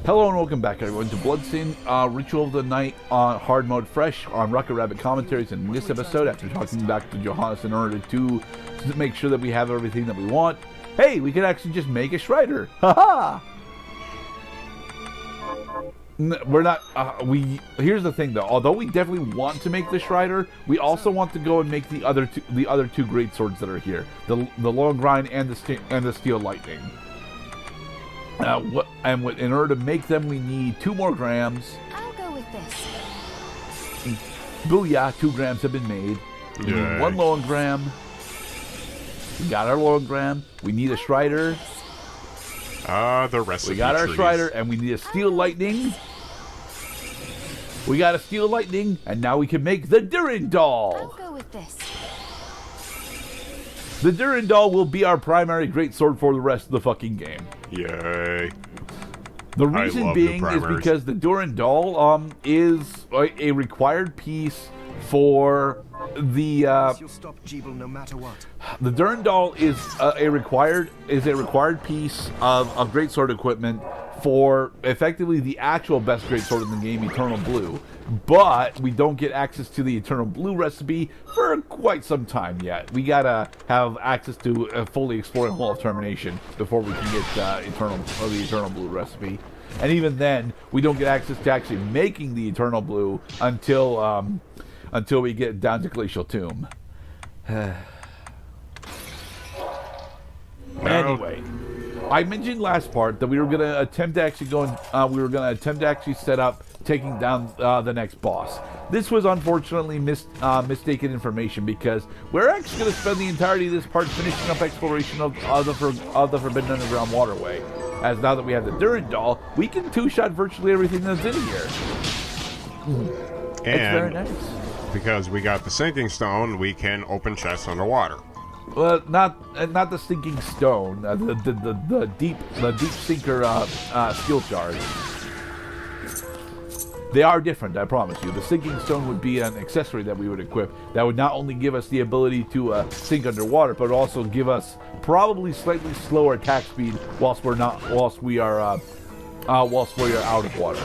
Hello and welcome back, everyone, to Bloodstained Ritual of the Night on Hard Mode Fresh on Rocket Rabbit Commentaries. In this episode, after talking back to Johannes in order to make sure that we have everything that we want, hey, we can actually just make a Shrider. Haha! We're not. Here's the thing, though. Although we definitely want to make the Shrider, we also want to go and make the other two greatswords that are here, the long grind and the steel lightning. In order to make them, we need 2 more grams. I'll go with this. Booyah! 2 grams have been made. We need 1 long gram. We got our long gram. We need a Shrider. The recipe We got our trees. Shrider, and we need a steel lightning. We got a steel lightning, and now we can make the Durandal. I'll go with this. The Durandal will be our primary greatsword for the rest of the fucking game. Yay. The reason being is because the Durandal is a required piece for the You'll stop Jeeble no matter what. the Durandal is a required piece of greatsword equipment for effectively the actual best greatsword in the game, Eternal Blue. But we don't get access to the Eternal Blue recipe for quite some time yet. We gotta have access to a fully exploring Hall of Termination before we can get the Eternal Blue recipe. And even then, we don't get access to actually making the Eternal Blue until we get down to Glacial Tomb. Anyway, I mentioned last part that we were gonna attempt to actually set up taking down the next boss. This was unfortunately mistaken information because we're actually going to spend the entirety of this part finishing up exploration of the Forbidden Underground Waterway. As now that we have the Durandal, we can two-shot virtually everything that's in here. And it's very nice. Because we got the sinking stone, we can open chests underwater. Well, not the sinking stone, the deep sinker skill shards. They are different, I promise you. The sinking stone would be an accessory that we would equip that would not only give us the ability to sink underwater, but also give us probably slightly slower attack speed whilst we are out of water.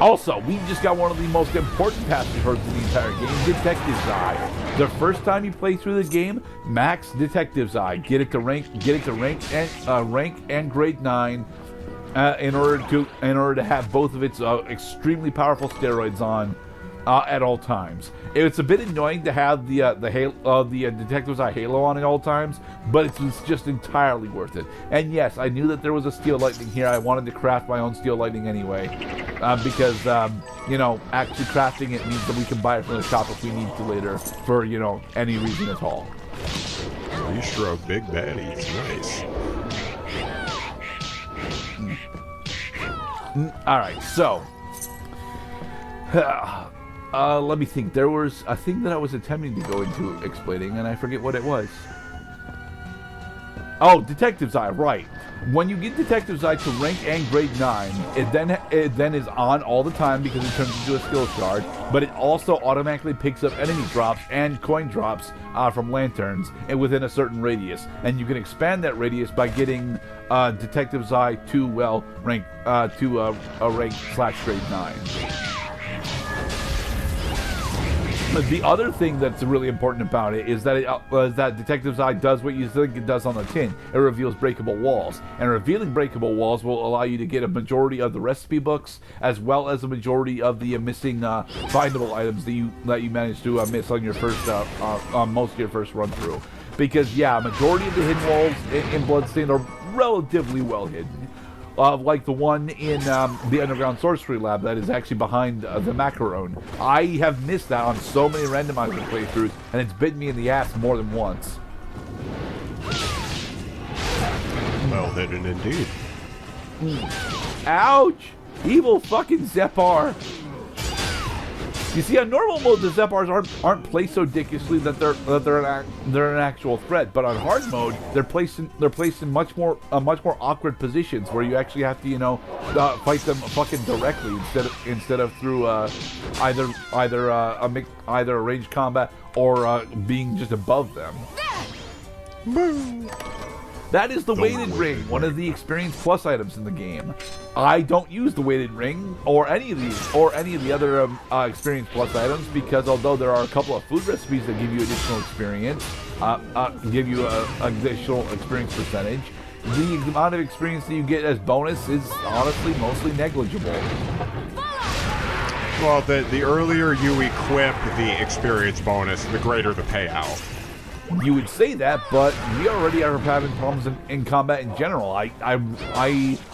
Also, we just got one of the most important passive perks in the entire game, Detective's Eye. The first time you play through the game, max Detective's Eye. Get it to rank and grade 9. In order to have both of its extremely powerful steroids on at all times. It's a bit annoying to have the Detective's Eye Halo on at all times, but it's just entirely worth it. And yes, I knew that there was a steel lightning here. I wanted to craft my own steel lightning anyway, because actually crafting it means that we can buy it from the shop if we need to later for any reason at all. You sure a big baddie. Nice. Alright, so let me think. There was a thing that I was attempting to go into explaining, and I forget what it was. Oh, Detective's Eye, right. When you get Detective's Eye to rank and grade 9, it then is on all the time because it turns into a skill shard, but it also automatically picks up enemy drops and coin drops from lanterns and within a certain radius. And you can expand that radius by getting Detective's Eye to, rank a rank/grade 9. The other thing that's really important about it is that that Detective's Eye does what you think it does on the tin. It reveals breakable walls, and revealing breakable walls will allow you to get a majority of the recipe books, as well as a majority of the missing findable items that you managed to miss on your first on most of your first run through. Because a majority of the hidden walls in Bloodstained are relatively well hidden. Like the one in the Underground Sorcery Lab that is actually behind the Macaron. I have missed that on so many randomizer playthroughs, and it's bitten me in the ass more than once. Well hidden indeed. Ouch! Evil fucking Zepar! You see, on normal mode, the Zepars aren't placed so diciously that they're an actual threat. But on hard mode, they're placed in much more awkward positions where you actually have to fight them fucking directly instead of through either a ranged combat or being just above them. That is the weighted ring, one of the experience plus items in the game. I don't use the weighted ring or any of the other experience plus items because although there are a couple of food recipes that give you additional experience, give you additional experience percentage, the amount of experience that you get as bonus is honestly mostly negligible. Well, the earlier you equip the experience bonus, the greater the payout. You would say that, but we already are having problems in combat in general. I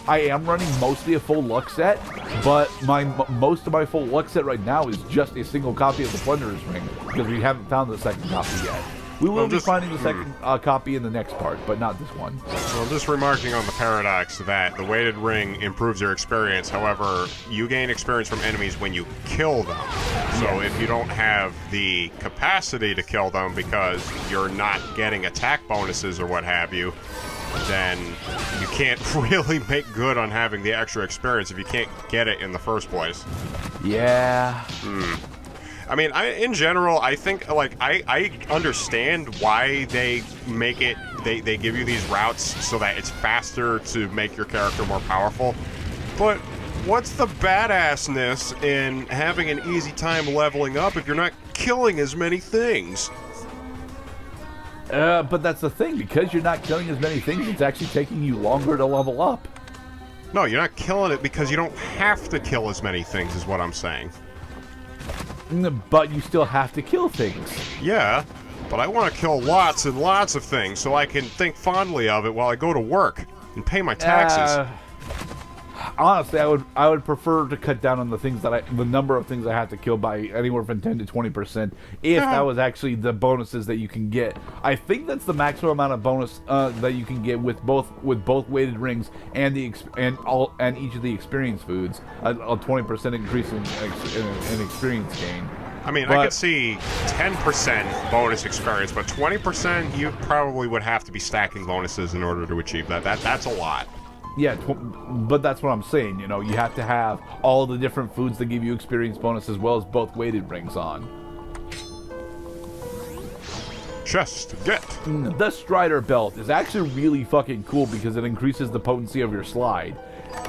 am running mostly a full luck set, but most of my full luck set right now is just a single copy of the Plunderer's Ring because we haven't found the second copy yet. We will be finding the second copy in the next part, but not this one. Well, just remarking on the paradox that the weighted ring improves your experience. However, you gain experience from enemies when you kill them. So if you don't have the capacity to kill them because you're not getting attack bonuses or what have you, then you can't really make good on having the extra experience if you can't get it in the first place. Yeah. I mean, in general, I think, like, I understand why they make it, they give you these routes so that it's faster to make your character more powerful, but what's the badassness in having an easy time leveling up if you're not killing as many things? But that's the thing, because you're not killing as many things, it's actually taking you longer to level up. No, you're not killing it because you don't have to kill as many things, is what I'm saying. But you still have to kill things. Yeah, but I want to kill lots and lots of things so I can think fondly of it while I go to work and pay my taxes. Honestly, I would prefer to cut down on the number of things I have to kill by anywhere from 10 to 20% if that was actually the bonuses that you can get. I think that's the maximum amount of bonus that you can get with both weighted rings and each of the experience foods. A 20% increase in experience gain. I mean, I could see 10% bonus experience, but 20% you probably would have to be stacking bonuses in order to achieve that. That's a lot. Yeah, but that's what I'm saying, you know, you have to have all the different foods that give you experience bonus as well as both weighted rings on. Chest, get! The Strider Belt is actually really fucking cool because it increases the potency of your slide.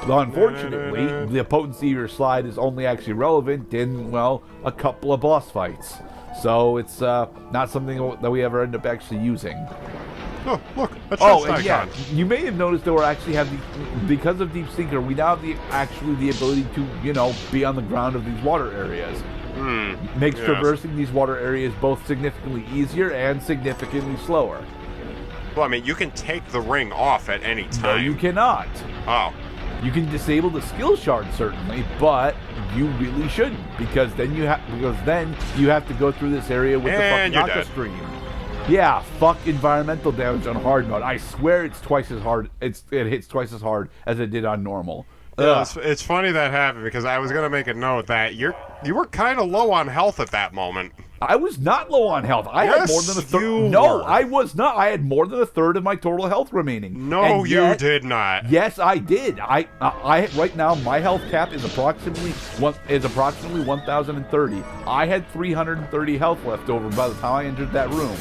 Though unfortunately, the potency of your slide is only actually relevant in, well, a couple of boss fights. So it's not something that we ever end up actually using. Oh, look, a chest icon. Yeah, you may have noticed that we actually have because of Deep Sinker, we now have the ability to, you know, be on the ground of these water areas. Makes traversing these water areas both significantly easier and significantly slower. Well, I mean, you can take the ring off at any time. No, you cannot. Oh. You can disable the skill shard certainly, but you really shouldn't because then you have to go through this area with the fucking Aqua Stream. Yeah, fuck environmental damage on hard mode. I swear it's twice as hard. It hits twice as hard as it did on normal. Yeah, it's funny that happened because I was gonna make a note that you were kind of low on health at that moment. I was not low on health. I had more than a third. No, I was not. I had more than a third of my total health remaining. No, you did not. Yes, I did. I right now my health cap is approximately 1,030. I had 330 health left over by the time I entered that room.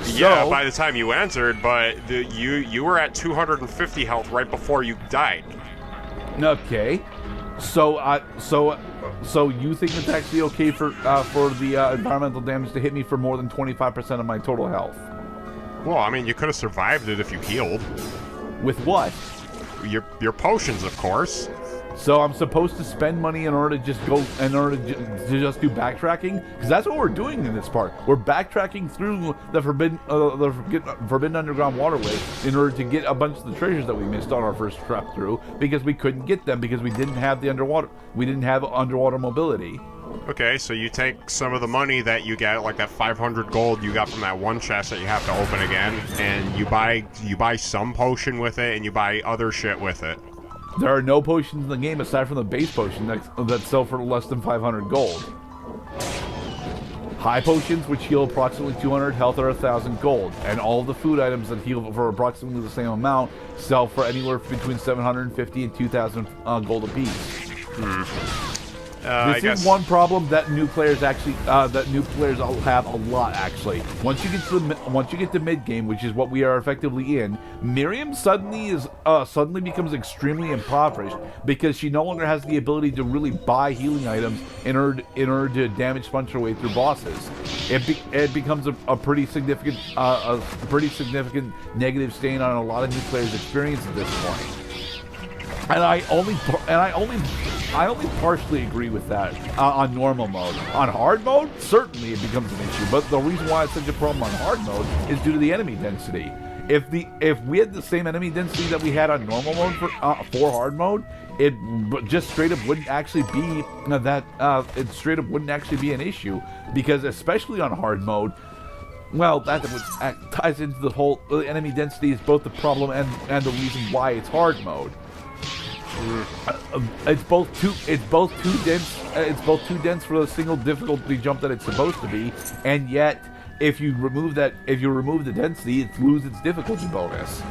Yeah, by the time you entered, but you were at 250 health right before you died. Okay, so you think it's actually okay for the environmental damage to hit me for more than 25% of my total health? Well, I mean, you could have survived it if you healed. With what? Your potions, of course. So I'm supposed to spend money in order to just do backtracking? Because that's what we're doing in this part. We're backtracking through the Forbidden Underground Waterway in order to get a bunch of the treasures that we missed on our first trip through because we couldn't get them because we didn't have underwater mobility. Okay, so you take some of the money that you get, like that 500 gold you got from that one chest that you have to open again, and you buy some potion with it and you buy other shit with it. There are no potions in the game aside from the base potion that sell for less than 500 gold. High potions, which heal approximately 200 health, are 1,000 gold, and all of the food items that heal for approximately the same amount sell for anywhere between 750 and 2,000 gold apiece. I guess is one problem that new players actually all have a lot actually. Once you get to mid game, which is what we are effectively in, Miriam suddenly becomes extremely impoverished because she no longer has the ability to really buy healing items in order to damage sponge her way through bosses. It becomes a pretty significant negative stain on a lot of new players' experience at this point. And I only partially agree with that on normal mode. On hard mode, certainly it becomes an issue. But the reason why it's such a problem on hard mode is due to the enemy density. If we had the same enemy density that we had on normal mode for hard mode, it just straight up wouldn't actually be an issue, because especially on hard mode, well, that ties into the whole enemy density is both the problem and the reason why it's hard mode. It's both too dense for the single difficulty jump that it's supposed to be, and yet if you remove the density, it loses its difficulty bonus.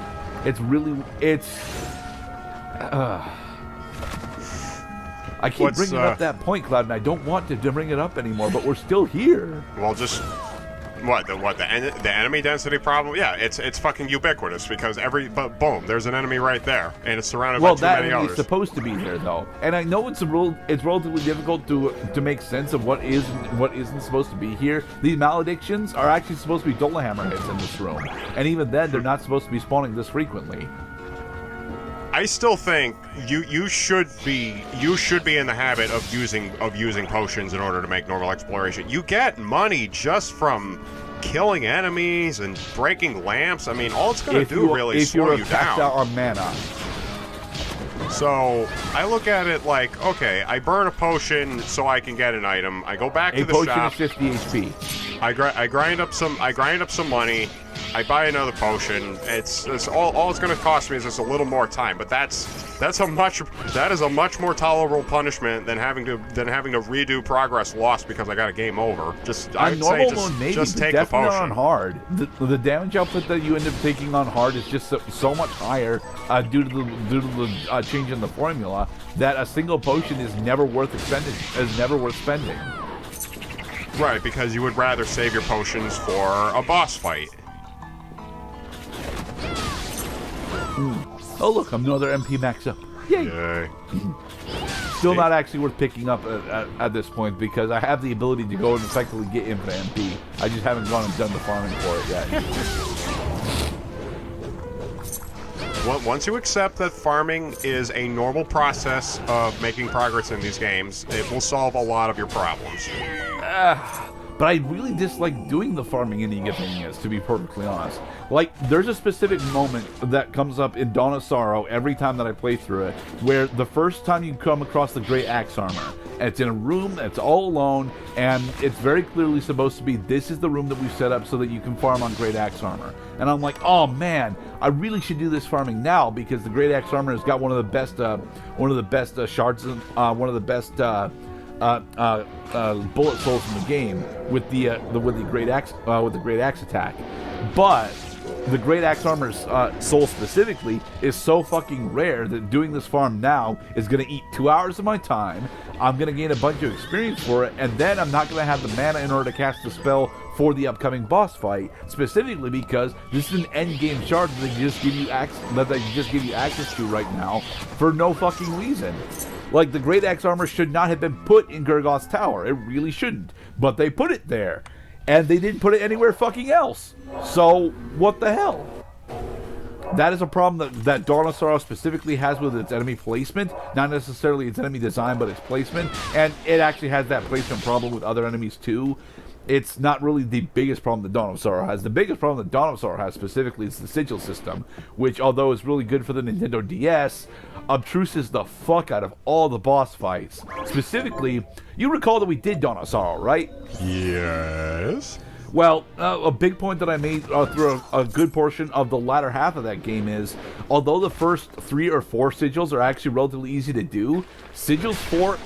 I keep bringing up that point, Cloud, and I don't want to bring it up anymore, but we're still here. Well, just the enemy density problem? Yeah, it's fucking ubiquitous, because boom, there's an enemy right there, and it's surrounded by too many others. Well, that enemy is supposed to be there though, and I know it's relatively difficult to make sense of what is and what isn't supposed to be here. These maledictions are actually supposed to be Dollarhammer hits in this room, and even then, they're not supposed to be spawning this frequently. I still think you should be in the habit of using potions in order to make normal exploration. You get money just from killing enemies and breaking lamps. I mean, all it's going to do really is slow you down. If you're tapped out on mana. So I look at it like, okay, I burn a potion so I can get an item. I go back to the shop. A potion is 50 HP. I grind up some money. I buy another potion. It's all it's going to cost me is just a little more time, but that is a much more tolerable punishment than having to redo progress lost because I got a game over. Just take the potion. On hard, the damage output that you end up taking on hard is just so much higher due to the change in the formula that a single potion is never worth spending. Right, because you would rather save your potions for a boss fight. Oh look, another MP max up. Yay! Still not actually worth picking up at this point, because I have the ability to go and effectively get infinite MP. I just haven't gone and done the farming for it yet. Well, once you accept that farming is a normal process of making progress in these games, it will solve a lot of your problems. But I really dislike doing the farming in Egothanias, to be perfectly honest. Like, there's a specific moment that comes up in Dawn of Sorrow every time that I play through it, where the first time you come across the Great Axe Armor, and it's in a room that's all alone, and it's very clearly supposed to be, this is the room that we've set up so that you can farm on Great Axe Armor. And I'm like, oh man, I really should do this farming now, because the Great Axe Armor has got one of the best shards, one of the best bullet souls in the game with the great axe attack. But the Great Axe Armor's soul specifically is so fucking rare that doing this farm now is going to eat 2 hours of my time. I'm going to gain a bunch of experience for it, and then I'm not going to have the mana in order to cast the spell for the upcoming boss fight, specifically because this is an end game shard that they just give you access to right now for no fucking reason. Like, the Great Axe Armor should not have been put in Gurgoth's Tower. It really shouldn't. But they put it there. And they didn't put it anywhere fucking else. So, what the hell? That is a problem that Dawn of Sorrow specifically has with its enemy placement. Not necessarily its enemy design, but its placement. And it actually has that placement problem with other enemies too. It's not really the biggest problem that Dawn of Sorrow has. The biggest problem that Dawn of Sorrow has specifically is the sigil system, which, although is really good for the Nintendo DS, obtruses the fuck out of all the boss fights. Specifically, you recall that we did Dawn of Sorrow, right? Yes. Well, a big point that I made through a good portion of the latter half of that game is, although the first 3 or 4 sigils are actually relatively easy to do, sigil 5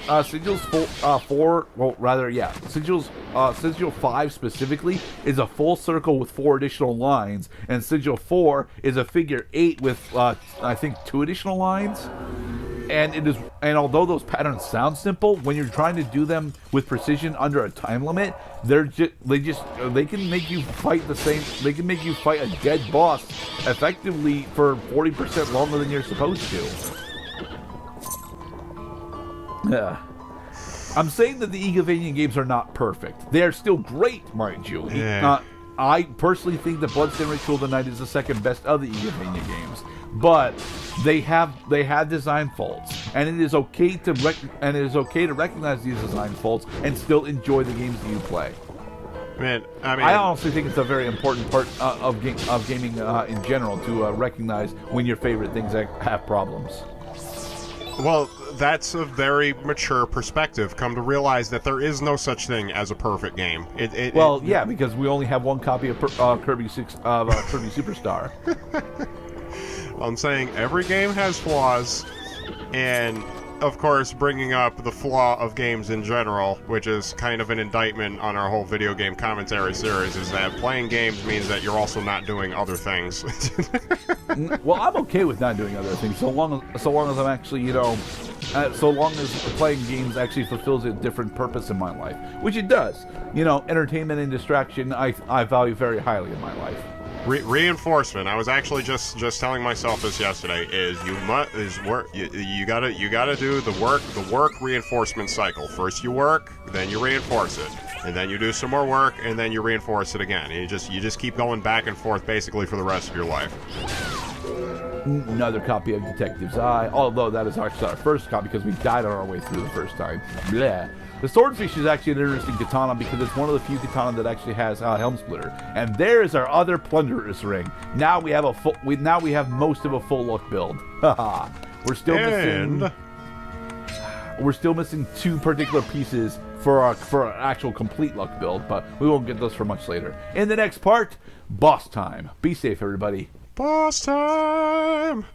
specifically is a full circle with 4 additional lines, and sigil 4 is a figure 8 with I think 2 additional lines. and although those patterns sound simple, when you're trying to do them with precision under a time limit, they can make you fight they can make you fight a dead boss effectively for 40% longer than you're supposed to. Yeah. I'm saying that the Eagavanian games are not perfect. They are still great, mind you. Yeah. I personally think that Bloodstained Ritual of the Night is the second best of the Eagavania games, but they have design faults, and it is okay to recognize these design faults and still enjoy the games that you play. Man, I honestly think it's a very important part of gaming in general to recognize when your favorite things have problems. Well, that's a very mature perspective. Come to realize that there is no such thing as a perfect game. Yeah, because we only have one copy of Kirby Superstar. I'm saying every game has flaws, and of course, bringing up the flaw of games in general, which is kind of an indictment on our whole video game commentary series, is that playing games means that you're also not doing other things. Well, I'm okay with not doing other things, so long as I'm actually, so long as playing games actually fulfills a different purpose in my life, which it does. Entertainment and distraction, I value very highly in my life. Reinforcement. I was actually just telling myself this yesterday. You gotta do the work reinforcement cycle. First you work, then you reinforce it, and then you do some more work, and then you reinforce it again. And you just keep going back and forth basically for the rest of your life. Another copy of Detective's Eye, although that is actually our first copy because we died on our way through the first time. Bleh. The Swordfish is actually an interesting katana because it's one of the few katana that actually has Helm Splitter. And there's our other Plunderous Ring. Now we have most of a full look build. Haha. We're still missing two particular pieces for our actual complete luck build, but we won't get those for much later. In the next part, boss time. Be safe, everybody. Boss time.